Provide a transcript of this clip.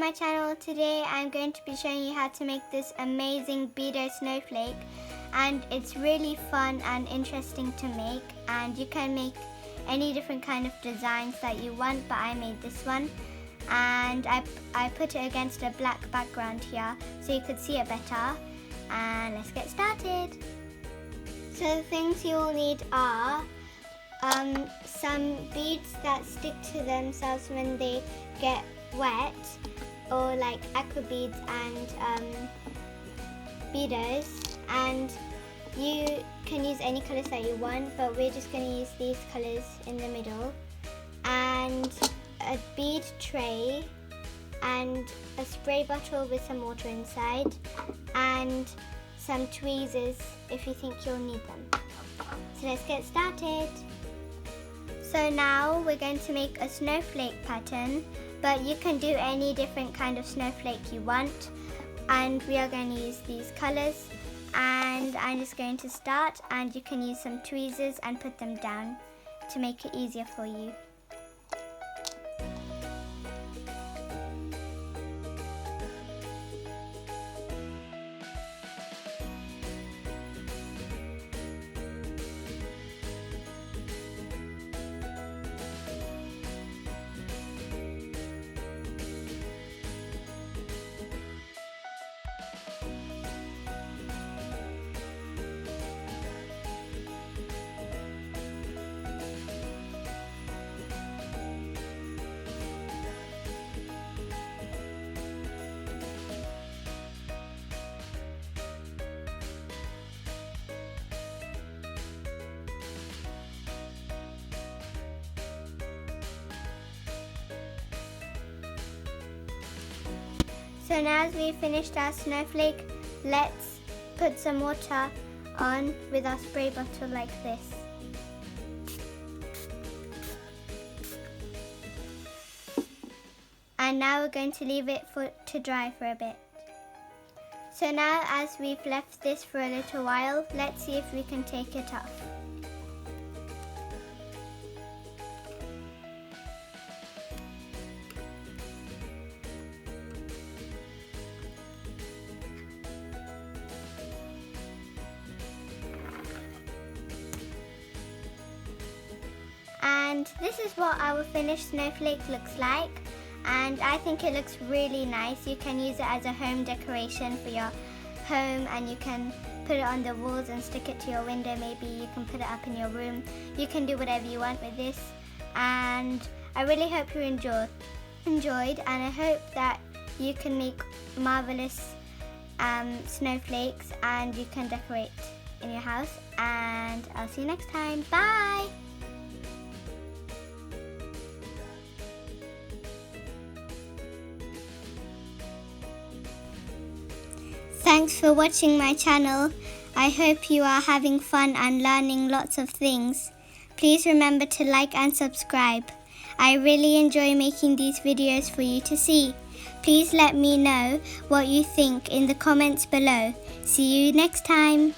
my channel. Today I'm going to be showing you how to make this amazing Beados Snowflake, and it's really fun and interesting to make, and you can make any different kind of designs that you want, but I made this one and I put it against a black background here so you could see it better. And let's get started. So the things you will need are some beads that stick to themselves when they get wet, or like aqua beads and beados, and you can use any colors that you want, but we're just going to use these colors in the middle, and a bead tray and a spray bottle with some water inside, and some tweezers if you think you'll need them. So let's get started. So now we're going to make a snowflake pattern, but you can do any different kind of snowflake you want, and we are going to use these colors, and I'm just going to start, and you can use some tweezers and put them down to make it easier for you. So now as we've finished our snowflake, let's put some water on with our spray bottle like this. And now we're going to leave it to dry for a bit. So now as we've left this for a little while, let's see if we can take it off. And this is what our finished snowflake looks like, and I think it looks really nice. You can use it as a home decoration for your home, and you can put it on the walls and stick it to your window. Maybe you can put it up in your room. You can do whatever you want with this, and I really hope you enjoyed, and I hope that you can make marvelous snowflakes and you can decorate in your house, and I'll see you next time. Bye! Thanks for watching my channel. I hope you are having fun and learning lots of things. Please remember to like and subscribe. I really enjoy making these videos for you to see. Please let me know what you think in the comments below. See you next time.